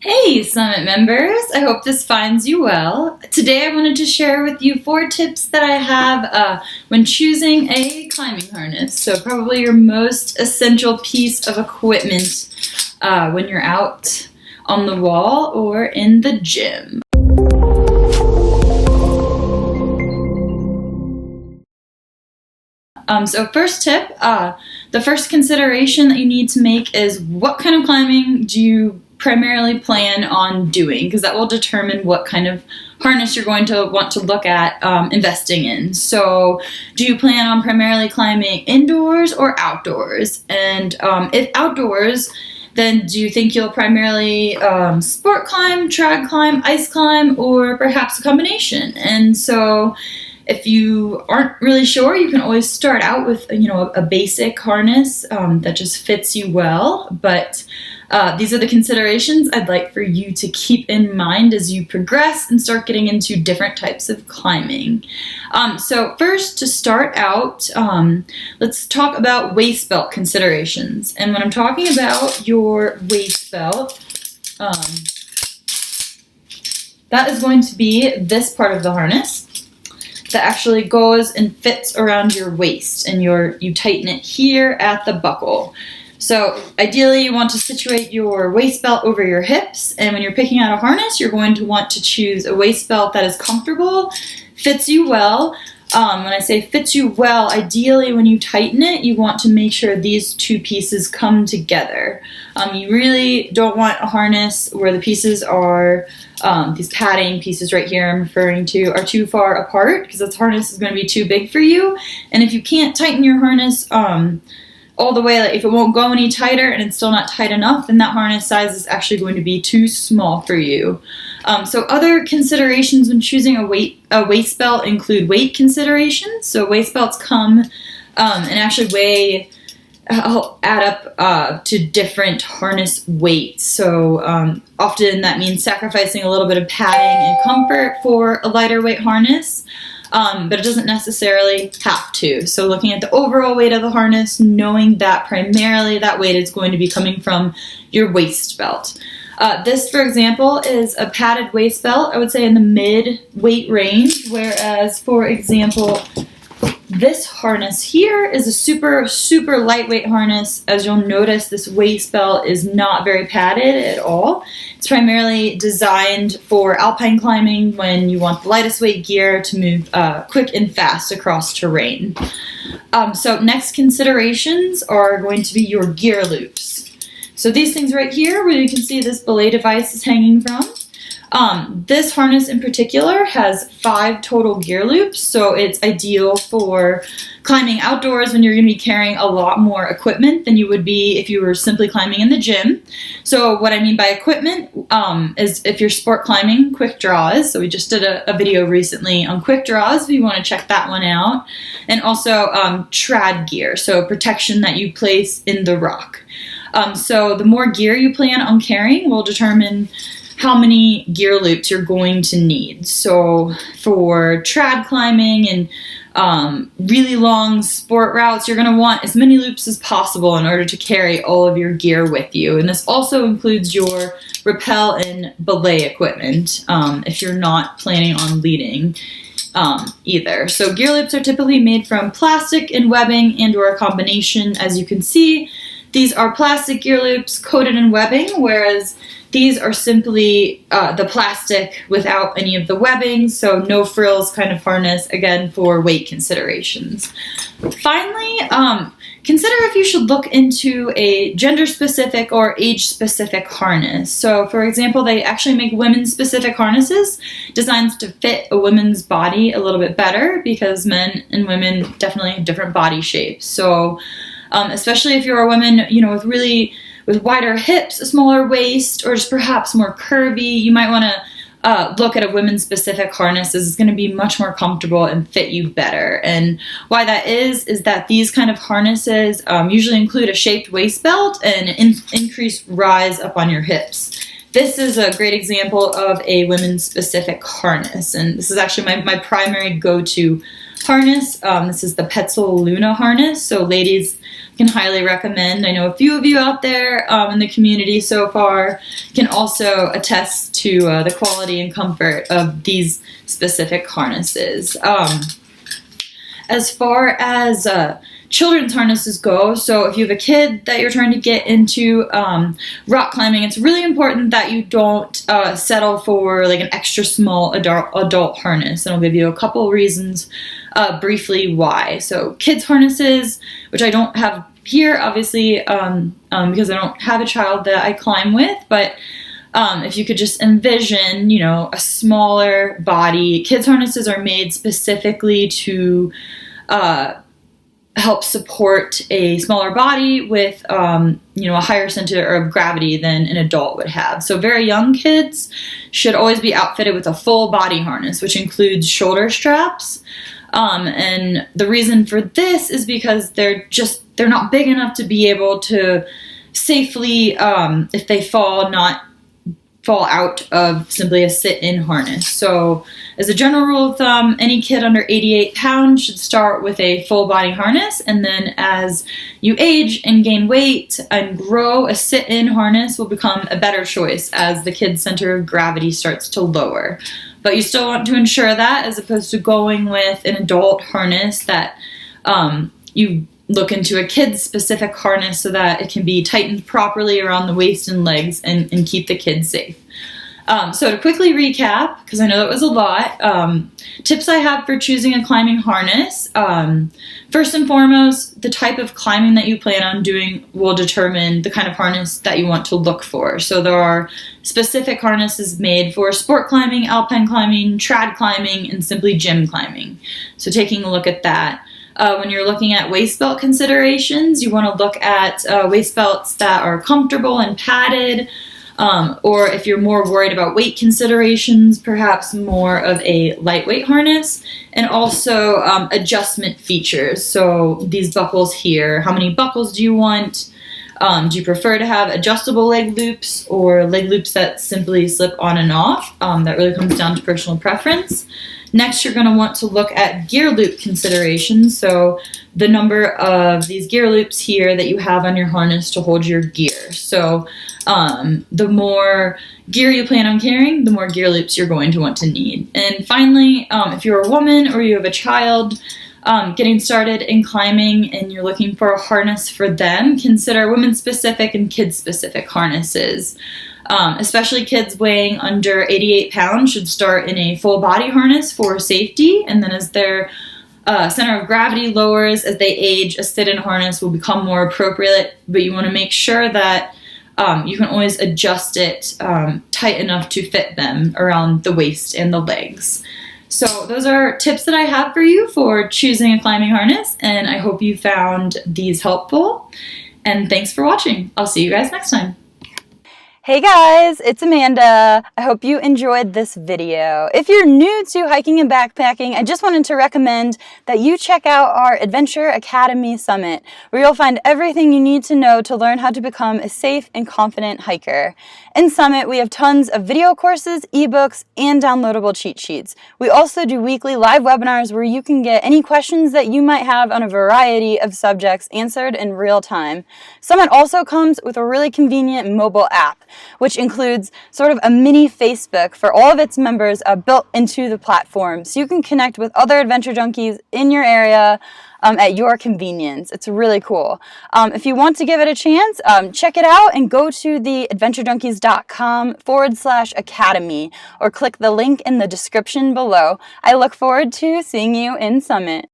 Hey Summit members, I hope this finds you well. Today I wanted to share with you 4 tips that I have when choosing a climbing harness. So probably your most essential piece of equipment when you're out on the wall or in the gym. So first tip, the first consideration that you need to make is what kind of climbing do you primarily plan on doing, because that will determine what kind of harness you're going to want to look at investing in. So do you plan on primarily climbing indoors or outdoors? And if outdoors, then do you think you'll primarily sport climb, trad climb, ice climb, or perhaps a combination? And so if you aren't really sure, you can always start out with a basic harness that just fits you well. But these are the considerations I'd like for you to keep in mind as you progress and start getting into different types of climbing. So first, to start out, let's talk about waist belt considerations. And when I'm talking about your waist belt, that is going to be this part of the harness that actually goes and fits around your waist, and you tighten it here at the buckle. So ideally you want to situate your waist belt over your hips, and when you're picking out a harness, you're going to want to choose a waist belt that is comfortable, fits you well. When I say fits you well, ideally when you tighten it, you want to make sure these two pieces come together. You really don't want a harness where the pieces are, these padding pieces right here I'm referring to, are too far apart, because this harness is going to be too big for you. And if you can't tighten your harness all the way, like if it won't go any tighter and it's still not tight enough, then that harness size is actually going to be too small for you. So other considerations when choosing a waist belt include weight considerations. So waist belts come and actually add up to different harness weights. So often that means sacrificing a little bit of padding and comfort for a lighter weight harness. But it doesn't necessarily have to. So looking at the overall weight of the harness, knowing that primarily that weight is going to be coming from your waist belt. This, for example, is a padded waist belt, I would say in the mid-weight range, whereas, for example, this harness here is a super, super lightweight harness. As you'll notice, this waist belt is not very padded at all. It's primarily designed for alpine climbing when you want the lightest weight gear to move quick and fast across terrain. So next considerations are going to be your gear loops. So these things right here, where you can see this belay device is hanging from. This harness in particular has 5 total gear loops, so it's ideal for climbing outdoors when you're going to be carrying a lot more equipment than you would be if you were simply climbing in the gym. So what I mean by equipment is if you're sport climbing, quick draws. So we just did a video recently on quick draws if you want to check that one out. And also trad gear, so protection that you place in the rock. So the more gear you plan on carrying will determine how many gear loops you're going to need. So for trad climbing and really long sport routes, you're going to want as many loops as possible in order to carry all of your gear with you. And this also includes your rappel and belay equipment if you're not planning on leading either. So gear loops are typically made from plastic and webbing and or a combination. As you can see, these are plastic gear loops coated in webbing, whereas these are simply the plastic without any of the webbing, so no frills kind of harness, again, for weight considerations. Finally, consider if you should look into a gender-specific or age-specific harness. So, for example, they actually make women-specific harnesses designed to fit a woman's body a little bit better, because men and women definitely have different body shapes. So, especially if you're a woman, with wider hips, a smaller waist, or just perhaps more curvy, you might want to look at a women's specific harness, as it's going to be much more comfortable and fit you better. And why that is that these kind of harnesses usually include a shaped waist belt and an increased rise up on your hips. this is a great example of a women-specific harness, and this is actually my primary go-to harness. This is the Petzl Luna harness, so ladies, can highly recommend. I know a few of you out there in the community so far can also attest to the quality and comfort of these specific harnesses. As far as children's harnesses go, so if you have a kid that you're trying to get into rock climbing, it's really important that you don't settle for like an extra small adult harness, and I'll give you a couple reasons briefly why. So kids harnesses, which I don't have here obviously because I don't have a child that I climb with, but if you could just envision, you know, a smaller body. Kids harnesses are made specifically to help support a smaller body with, you know, a higher center of gravity than an adult would have. So very young kids should always be outfitted with a full body harness, which includes shoulder straps. And the reason for this is because they're not big enough to be able to safely, if they fall, not fall out of simply a sit-in harness. So as a general rule of thumb, any kid under 88 pounds should start with a full body harness, and then as you age and gain weight and grow, a sit-in harness will become a better choice as the kid's center of gravity starts to lower. But you still want to ensure that, as opposed to going with an adult harness, that you look into a kid's specific harness so that it can be tightened properly around the waist and legs and keep the kid safe. So to quickly recap, because I know that was a lot, tips I have for choosing a climbing harness. First and foremost, the type of climbing that you plan on doing will determine the kind of harness that you want to look for. So there are specific harnesses made for sport climbing, alpine climbing, trad climbing, and simply gym climbing. So taking a look at that. When you're looking at waist belt considerations, you want to look at waist belts that are comfortable and padded, or if you're more worried about weight considerations, perhaps more of a lightweight harness, and also adjustment features. So these buckles here, how many buckles do you want? Do you prefer to have adjustable leg loops or leg loops that simply slip on and off? That really comes down to personal preference. Next, you're going to want to look at gear loop considerations, so the number of these gear loops here that you have on your harness to hold your gear. So the more gear you plan on carrying, the more gear loops you're going to want to need. And finally, if you're a woman or you have a child getting started in climbing and you're looking for a harness for them, consider women-specific and kids-specific harnesses. Especially kids weighing under 88 pounds should start in a full body harness for safety, and then as their center of gravity lowers as they age, a sit-in harness will become more appropriate, but you want to make sure that you can always adjust it tight enough to fit them around the waist and the legs. So those are tips that I have for you for choosing a climbing harness, and I hope you found these helpful, and thanks for watching. I'll see you guys next time. Hey guys, it's Amanda. I hope you enjoyed this video. If you're new to hiking and backpacking, I just wanted to recommend that you check out our Adventure Academy Summit, where you'll find everything you need to know to learn how to become a safe and confident hiker. In Summit, we have tons of video courses, ebooks, and downloadable cheat sheets. We also do weekly live webinars where you can get any questions that you might have on a variety of subjects answered in real time. Summit also comes with a really convenient mobile app, which includes sort of a mini Facebook for all of its members built into the platform. So you can connect with other adventure junkies in your area at your convenience. It's really cool. If you want to give it a chance, check it out and go to the adventurejunkies.com/academy or click the link in the description below. I look forward to seeing you in Summit.